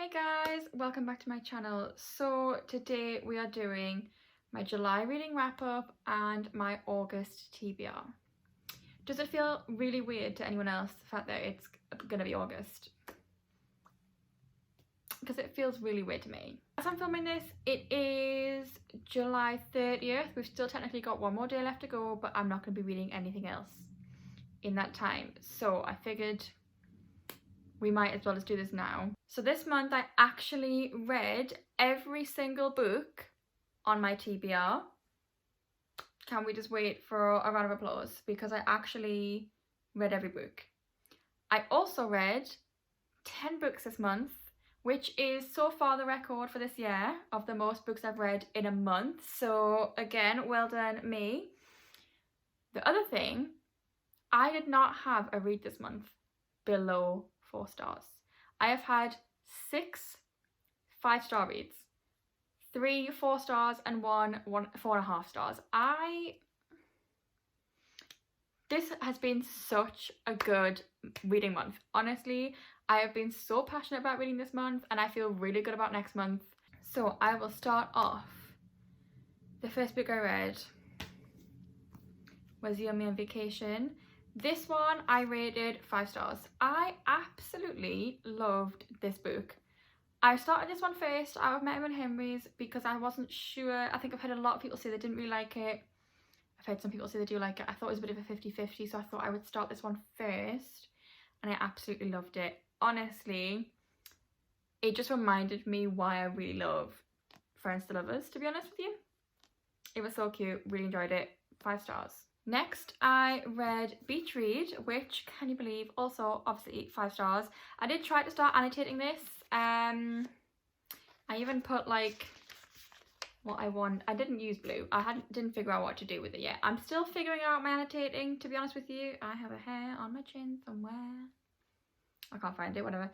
Hey guys, welcome back to my channel. So today we are doing my July reading wrap up and my August TBR. Does it feel really weird to anyone else the fact that it's gonna be August? Because it feels really weird to me. As I'm filming this, it is July 30th. We've still technically got one more day left to go, but I'm not going to be reading anything else in that time. So I figured we might as well just do this now. So this month I actually read every single book on my TBR. Can we just wait for a round of applause? Because I actually read every book. I also read 10 books this month, which is so far the record for this year of the most books I've read in a month. So again, well done me. The other thing, I did not have a read this month below 4 stars. I have had 6 5-star reads, 3 4 stars, and 1 4.5 stars. This has been such a good reading month. Honestly, I have been so passionate about reading this month and I feel really good about next month. So I will start off. The first book I read was You and Me on Vacation. This one I rated 5 stars. I absolutely loved this book. I started this one first out of Mette and Henry's because I wasn't sure. I think I've heard a lot of people say they didn't really like it. I've heard some people say they do like it. I thought it was a bit of a 50-50, so I thought I would start this one first, and I absolutely loved it. Honestly, it just reminded me why I really love Friends to Lovers, to be honest with you. It was so cute, really enjoyed it, 5 stars. Next, I read Beach Read, which, can you believe, also obviously 5 stars. I did try to start annotating this. I even put like what I want. I didn't use blue. Didn't figure out what to do with it yet. I'm still figuring out my annotating, to be honest with you. I have a hair on my chin somewhere. I can't find it, whatever.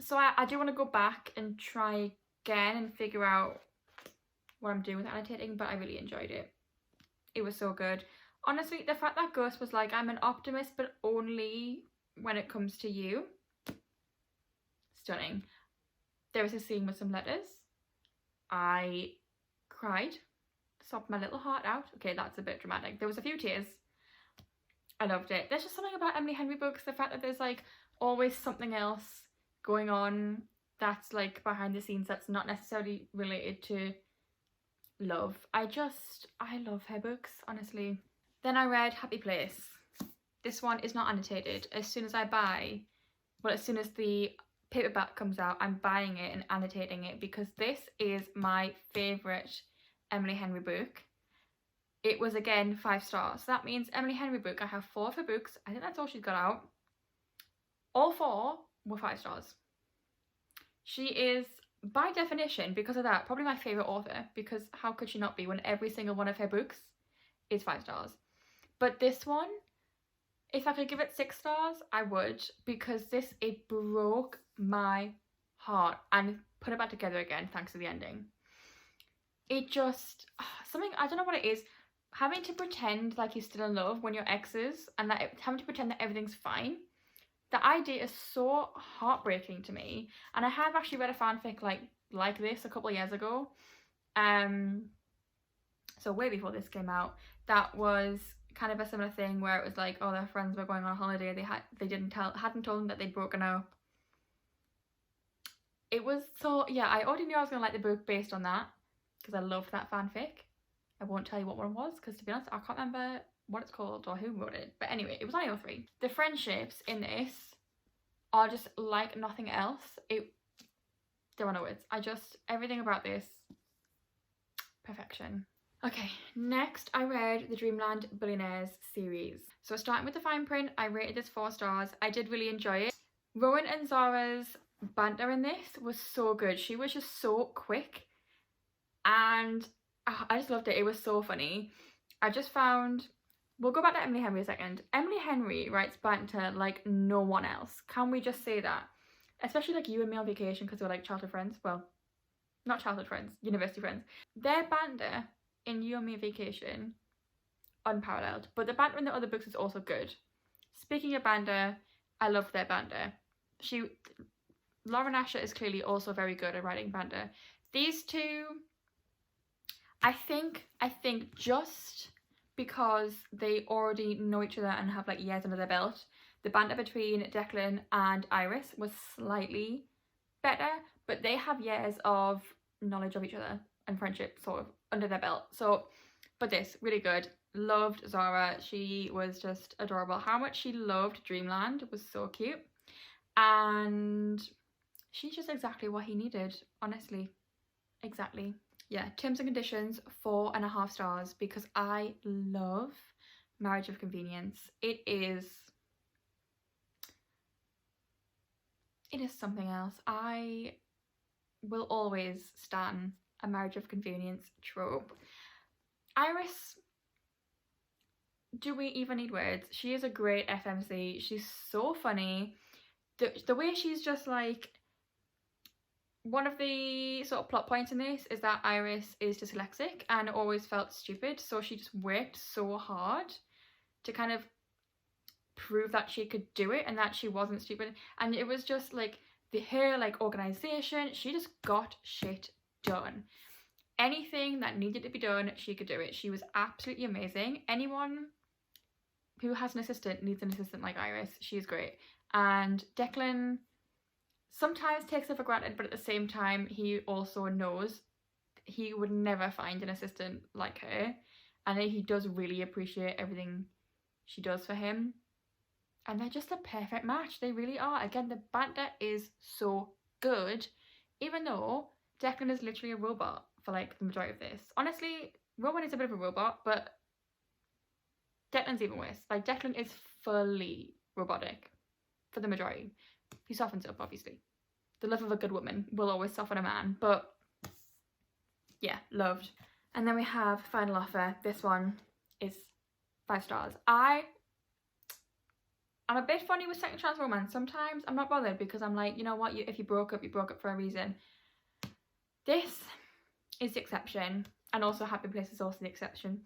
So I do want to go back and try again and figure out what I'm doing with annotating, but I really enjoyed it. It was so good. Honestly, the fact that Gus was like, I'm an optimist, but only when it comes to you. Stunning. There was a scene with some letters. I cried, sobbed my little heart out. Okay, that's a bit dramatic. There was a few tears. I loved it. There's just something about Emily Henry books, the fact that there's like always something else going on that's like behind the scenes that's not necessarily related to love. I love her books, honestly. Then I read Happy Place. This one is not annotated. As soon as the paperback comes out, I'm buying it and annotating it because this is my favourite Emily Henry book. It was again 5 stars. So that means Emily Henry book, I have 4 of her books. I think that's all she's got out. All 4 were 5 stars. She is, by definition, because of that, probably my favourite author, because how could she not be when every single one of her books is 5 stars? But this one, if I could give it 6 stars, I would, because it broke my heart and put it back together again thanks to the ending. It just, something, I don't know what it is, having to pretend like you're still in love when you're exes and having to pretend that everything's fine. The idea is so heartbreaking to me, and I have actually read a fanfic like this a couple of years ago, so way before this came out, that was kind of a similar thing where it was like, oh, their friends were going on a holiday, hadn't told them that they'd broken up. It was so, yeah, I already knew I was gonna like the book based on that because I loved that fanfic. I won't tell you what one was because, to be honest, I can't remember what it's called or who wrote it, but anyway, it was only 3. The friendships in this are just like nothing else. There are no words. Everything about this, perfection. Okay, next I read the Dreamland Billionaires series. So starting with the fine print, I rated this 4 stars. I did really enjoy it. Rowan and Zara's banter in this was so good. She was just so quick and I just loved it. It was so funny. I just found, we'll go back to Emily Henry a second. Emily Henry writes banter like no one else. Can we just say that? Especially like You and Me on Vacation, because we're like childhood friends. Well, not childhood friends, university friends. Their banter in You and Me on Vacation, unparalleled. But the banter in the other books is also good. Speaking of banter, I loved their banter. Lauren Asher is clearly also very good at writing banter. These two, I think just because they already know each other and have like years under their belt, the banter between Declan and Iris was slightly better, but they have years of knowledge of each other and friendship sort of under their belt. So, but this, really good. Loved Zara. She was just adorable. How much she loved Dreamland was so cute. And she's just exactly what he needed, honestly. Exactly. Yeah, terms and conditions, 4.5 stars, because I love Marriage of Convenience. It is something else. I will always stan a Marriage of Convenience trope. Iris, do we even need words? She is a great FMC. She's so funny. The way she's just like, one of the sort of plot points in this is that Iris is dyslexic and always felt stupid, so she just worked so hard to kind of prove that she could do it and that she wasn't stupid. And it was just like her like organization, she just got shit done. Anything that needed to be done, she could do it. She was absolutely amazing. Anyone who has an assistant needs an assistant like Iris. She's great. And Declan sometimes takes it for granted, but at the same time he also knows he would never find an assistant like her, and he does really appreciate everything she does for him. And they're just a perfect match. They really are. Again, the banter is so good, even though Declan is literally a robot for like the majority of this. Honestly, Rowan is a bit of a robot, but Declan's even worse. Like, Declan is fully robotic for the majority. He softens up, obviously. The love of a good woman will always soften a man, but yeah, loved. And then we have Final Offer. This one is 5 stars. I'm a bit funny with second chance romance. Sometimes I'm not bothered because I'm like, you know what, if you broke up, you broke up for a reason. This is the exception, and also Happy Place is also the exception.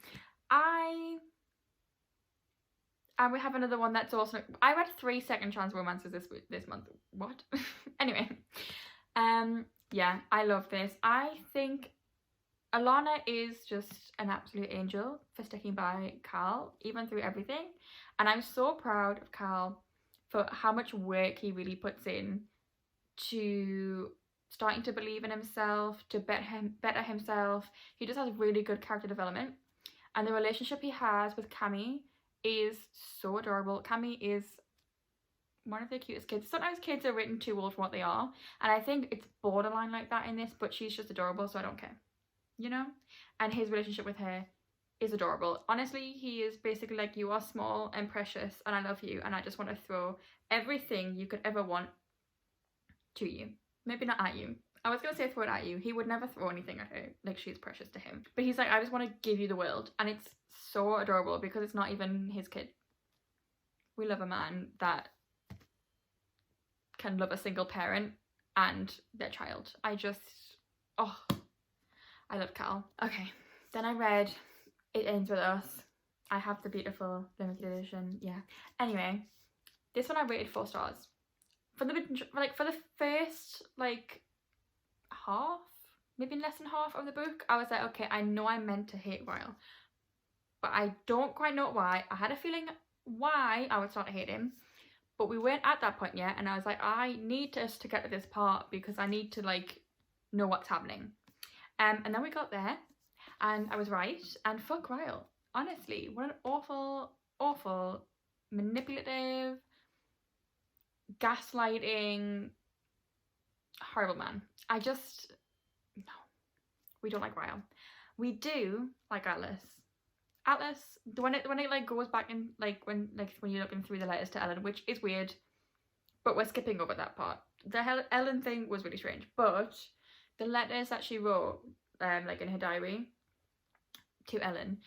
And we have another one that's also, I read 3 second chance romances this month. What? Anyway, yeah, I love this. I think Alana is just an absolute angel for sticking by Carl, even through everything. And I'm so proud of Carl for how much work he really puts in to starting to believe in himself, to better himself. He just has really good character development. And the relationship he has with Cammy is so adorable. Cammy is one of the cutest kids. Sometimes kids are written too old for what they are, and I think it's borderline like that in this, but she's just adorable, so I don't care, you know? And his relationship with her is adorable. Honestly, he is basically like, you are small and precious and I love you, and I just want to throw everything you could ever want to you. Maybe not at you. I was going to say throw it at you. He would never throw anything at her. Like, she's precious to him. But he's like, I just want to give you the world. And it's so adorable because it's not even his kid. We love a man that can love a single parent and their child. I love Cal. Okay, then I read It Ends With Us. I have the beautiful limited edition. Yeah. Anyway, this one I rated 4 stars. For the first half, maybe less than half of the book, I was like, okay, I know I'm meant to hate Ryle, but I don't quite know why. I had a feeling why I would start to hate him, but we weren't at that point yet, and I was like, I need us to get to this part because I need to know what's happening. And then we got there, and I was right, and fuck Ryle. Honestly, what an awful, manipulative, gaslighting, horrible man. No, we don't like Ryle. We do like Atlas. Atlas, when it goes back in, when you're looking through the letters to Ellen, which is weird, but we're skipping over that part. The Ellen thing was really strange, but the letters that she wrote, in her diary to Ellen,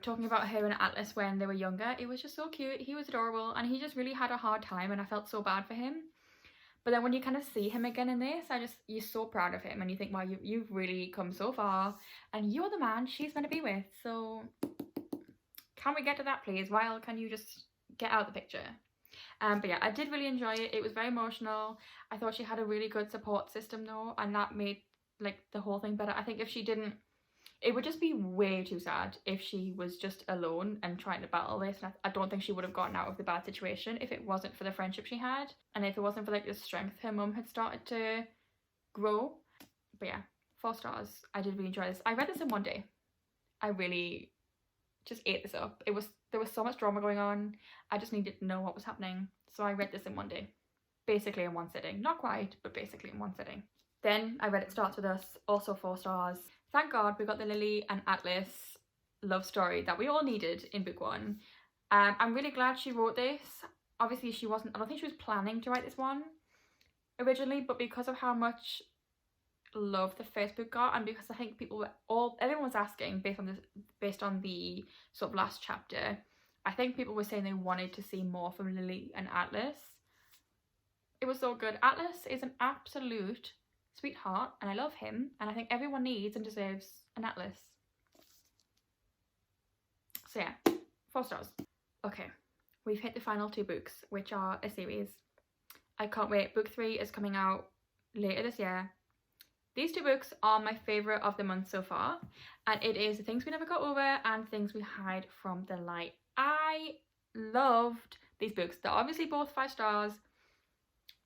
talking about her and Atlas when they were younger, it was just so cute. He was adorable, and he just really had a hard time, and I felt so bad for him. But then when you kind of see him again in this, you're so proud of him, and you think, wow, you've really come so far, and you're the man she's meant to be with. So can we get to that, please? Ryle, can you just get out of the picture? But yeah, I did really enjoy it. It was very emotional. I thought she had a really good support system though, and that made like the whole thing better. I think if she didn't, it would just be way too sad if she was just alone and trying to battle this. And I don't think she would have gotten out of the bad situation if it wasn't for the friendship she had, and if it wasn't for like the strength her mum had started to grow. But yeah, 4 stars. I did really enjoy this. I read this in one day. I really just ate this up. There was so much drama going on. I just needed to know what was happening. So I read this in one day. Basically in one sitting. Not quite, but basically in one sitting. Then I read It Starts With Us, also 4 stars. Thank God we got the Lily and Atlas love story that we all needed in book 1. I'm really glad she wrote this. Obviously I don't think she was planning to write this one originally, but because of how much love the first book got, and because I think everyone was asking based on the sort of last chapter, I think people were saying they wanted to see more from Lily and Atlas. It was so good. Atlas is an absolute sweetheart and I love him, and I think everyone needs and deserves an Atlas. So yeah, 4 stars. Okay, we've hit the final 2 books, which are a series. I can't wait. Book 3 is coming out later this year. These 2 books are my favourite of the month so far, and it is Things We Never Got Over and Things We Hide From the Light. I loved these books. They're obviously both 5 stars.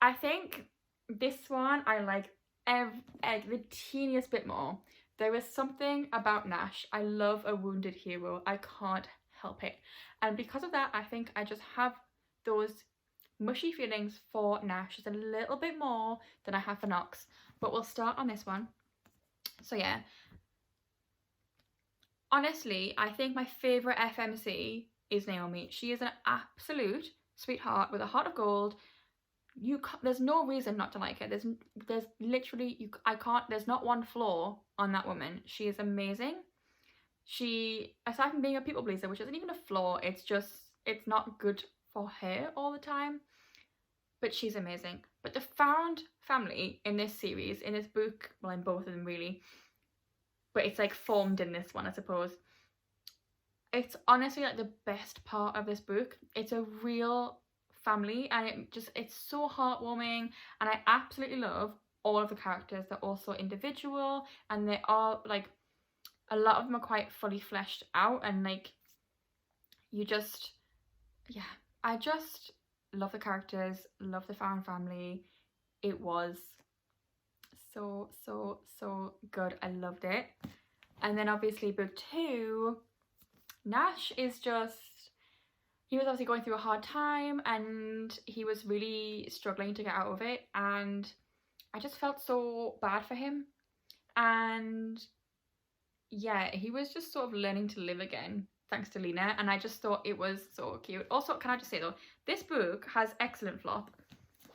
I think this one I like the teeniest bit more. There is something about Nash. I love a wounded hero. I can't help it. And because of that, I think I just have those mushy feelings for Nash just a little bit more than I have for Knox. But we'll start on this one. So yeah, honestly, I think my favourite FMC is Naomi. She is an absolute sweetheart with a heart of gold. There's no reason not to like her. There's literally there's not one flaw on that woman. She is amazing. She, aside from being a people pleaser, which isn't even a flaw, it's not good for her all the time, but she's amazing. But the found family in this series, in this book, well, in both of them really, but it's like formed in this one, I suppose. It's honestly like the best part of this book. It's a real family, and it's so heartwarming, and I absolutely love all of the characters. They're also individual, and they are like, a lot of them are quite fully fleshed out, and like I just love the characters, love the found family. It was so good. I loved it. And then obviously book 2, Nash is just, he was obviously going through a hard time and he was really struggling to get out of it, and I just felt so bad for him. And yeah, he was just sort of learning to live again thanks to Lena, and I just thought it was so cute. Also, can I just say though, this book has excellent flop.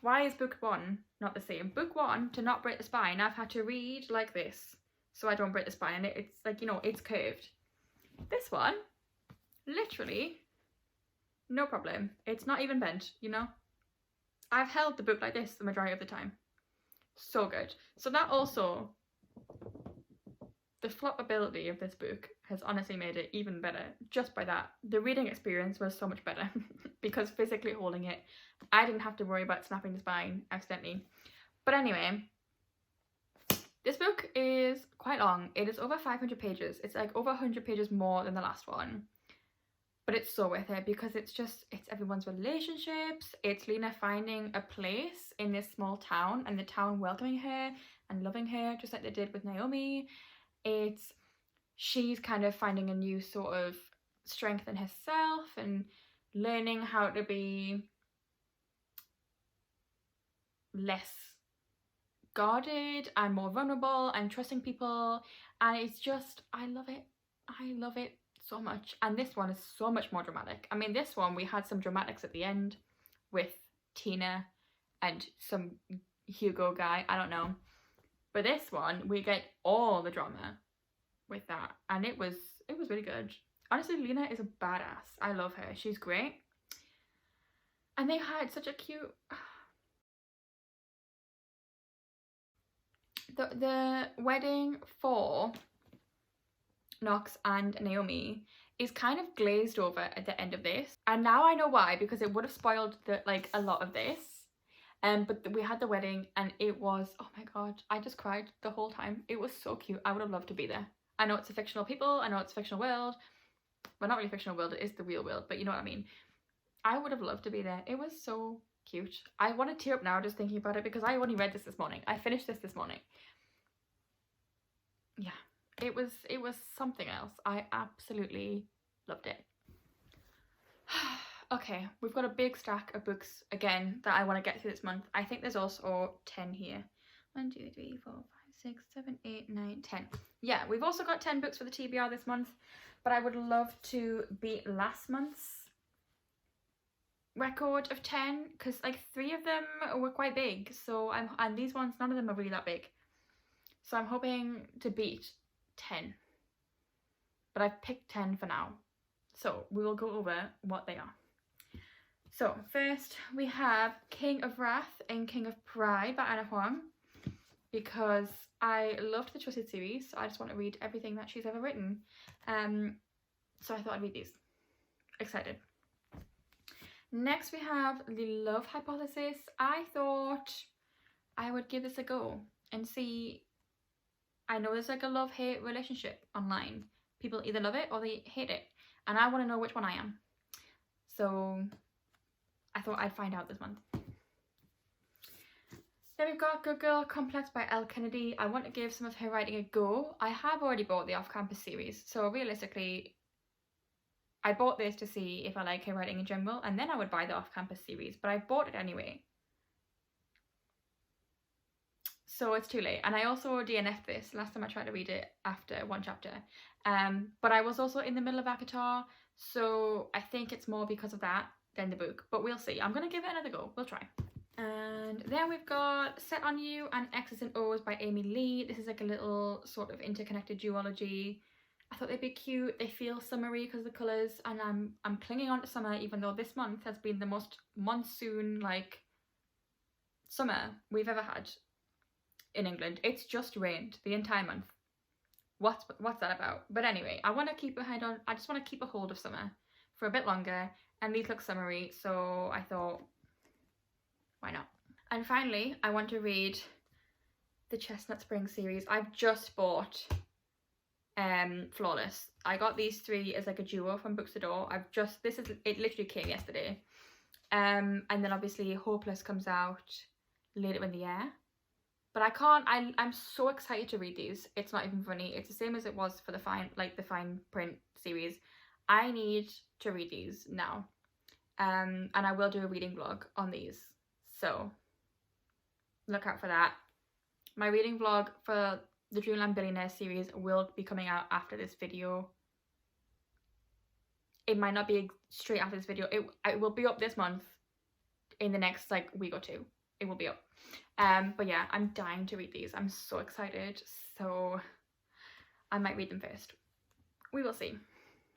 Why is book 1 not the same? Book 1, to not break the spine, I've had to read like this so I don't break the spine, and it's like, you know, it's curved. This one, literally no problem. It's not even bent, you know. I've held the book like this the majority of the time. So good. So that also, the floppability of this book has honestly made it even better just by that. The reading experience was so much better because physically holding it, I didn't have to worry about snapping the spine accidentally. But anyway, this book is quite long. It is over 500 pages. It's like over 100 pages more than the last one. But it's so worth it because it's everyone's relationships. It's Lena finding a place in this small town and the town welcoming her and loving her just like they did with Naomi. She's kind of finding a new sort of strength in herself and learning how to be less guarded and more vulnerable and trusting people. And it's just, I love it so much. And this one is so much more dramatic. I mean, this one we had some dramatics at the end with Tina and some Hugo guy, I don't know, but this one we get all the drama with that, and it was really good. Honestly, Lena is a badass. I love her. She's great. And they had such a cute, the wedding for Knox and Naomi is kind of glazed over at the end of this. And now I know why, because it would have spoiled a lot of this. But we had the wedding and it was, oh my god, I just cried the whole time. It was so cute. I would have loved to be there. I know it's a fictional people, I know it's a fictional world. Well, not really fictional world, it is the real world, but you know what I mean. I would have loved to be there. It was so cute. I want to tear up now just thinking about it because I only read this morning. I finished this morning. Yeah, it was something else. I absolutely loved it. Okay, we've got a big stack of books again that I want to get through this month. I think there's also 10 here. 1, 2, 3, 4, 5, 6, 7, 8, 9, 10. Yeah, we've also got 10 books for the TBR this month, but I would love to beat last month's record of 10 because like 3 of them were quite big, so and these ones, none of them are really that big, so I'm hoping to beat 10, but I've picked 10 for now, so we will go over what they are. So first we have King of Wrath and King of Pride by Anna Huang, because I loved the Twisted series, so I just want to read everything that she's ever written. So I thought I'd read these. Excited. Next we have The Love Hypothesis. I thought I would give this a go and see. I know there's like a love-hate relationship online. People either love it or they hate it, and I want to know which one I am. So I thought I'd find out this month. Then we've got Good Girl Complex by Elle Kennedy. I want to give some of her writing a go. I have already bought the Off-Campus series, so realistically I bought this to see if I like her writing in general, and then I would buy the Off-Campus series, but I bought it anyway. So it's too late. And I also DNF'd this last time I tried to read it after one chapter. But I was also in the middle of Akatar, so I think it's more because of that than the book. But we'll see. I'm going to give it another go. We'll try. And then we've got Set on You and X's and O's by Amy Lee. This is like a little sort of interconnected duology. I thought they'd be cute. They feel summery because of the colours, and I'm clinging on to summer, even though this month has been the most monsoon like summer we've ever had in England. It's just rained the entire month. What's that about? But anyway, I want to keep a head on. I just want to keep a hold of summer for a bit longer, and these look summery, so I thought, why not? And finally, I want to read the Chestnut Spring series. I've just bought Flawless. I got these 3 as like a duo from Books the Door. It literally came yesterday. And then obviously Hopeless comes out later in the year. But I can't, I'm so excited to read these. It's not even funny. It's the same as it was for the fine print series. I need to read these now. And I will do a reading vlog on these. So look out for that. My reading vlog for the Dreamland Billionaires series will be coming out after this video. It might not be straight after this video. It will be up this month. In the next like week or 2, it will be up. But yeah, I'm dying to read these. I'm so excited. So I might read them first. We will see.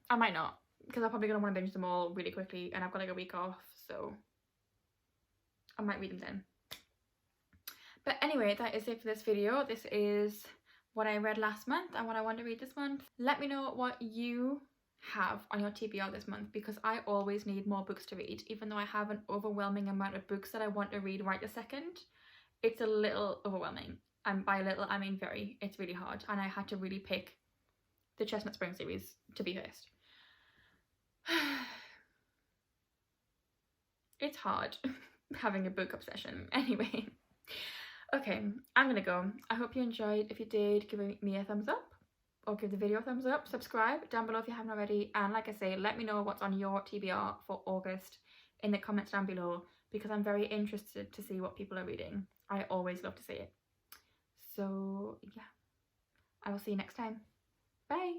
I might not, because I'm probably gonna want to binge them all really quickly, and I've got like a week off, so I might read them then. But anyway, that is it for this video. This is what I read last month and what I want to read this month. Let me know what you have on your TBR this month, because I always need more books to read. Even though I have an overwhelming amount of books that I want to read right this second, it's a little overwhelming. And by little, I mean very. It's really hard. And I had to really pick the Chestnut Spring series to be first. It's hard having a book obsession. Anyway. Okay, I'm gonna go. I hope you enjoyed. If you did, give me a thumbs up, or give the video a thumbs up. Subscribe down below if you haven't already, and like I say, let me know what's on your TBR for August in the comments down below, because I'm very interested to see what people are reading. I always love to see it. So yeah, I will see you next time. Bye.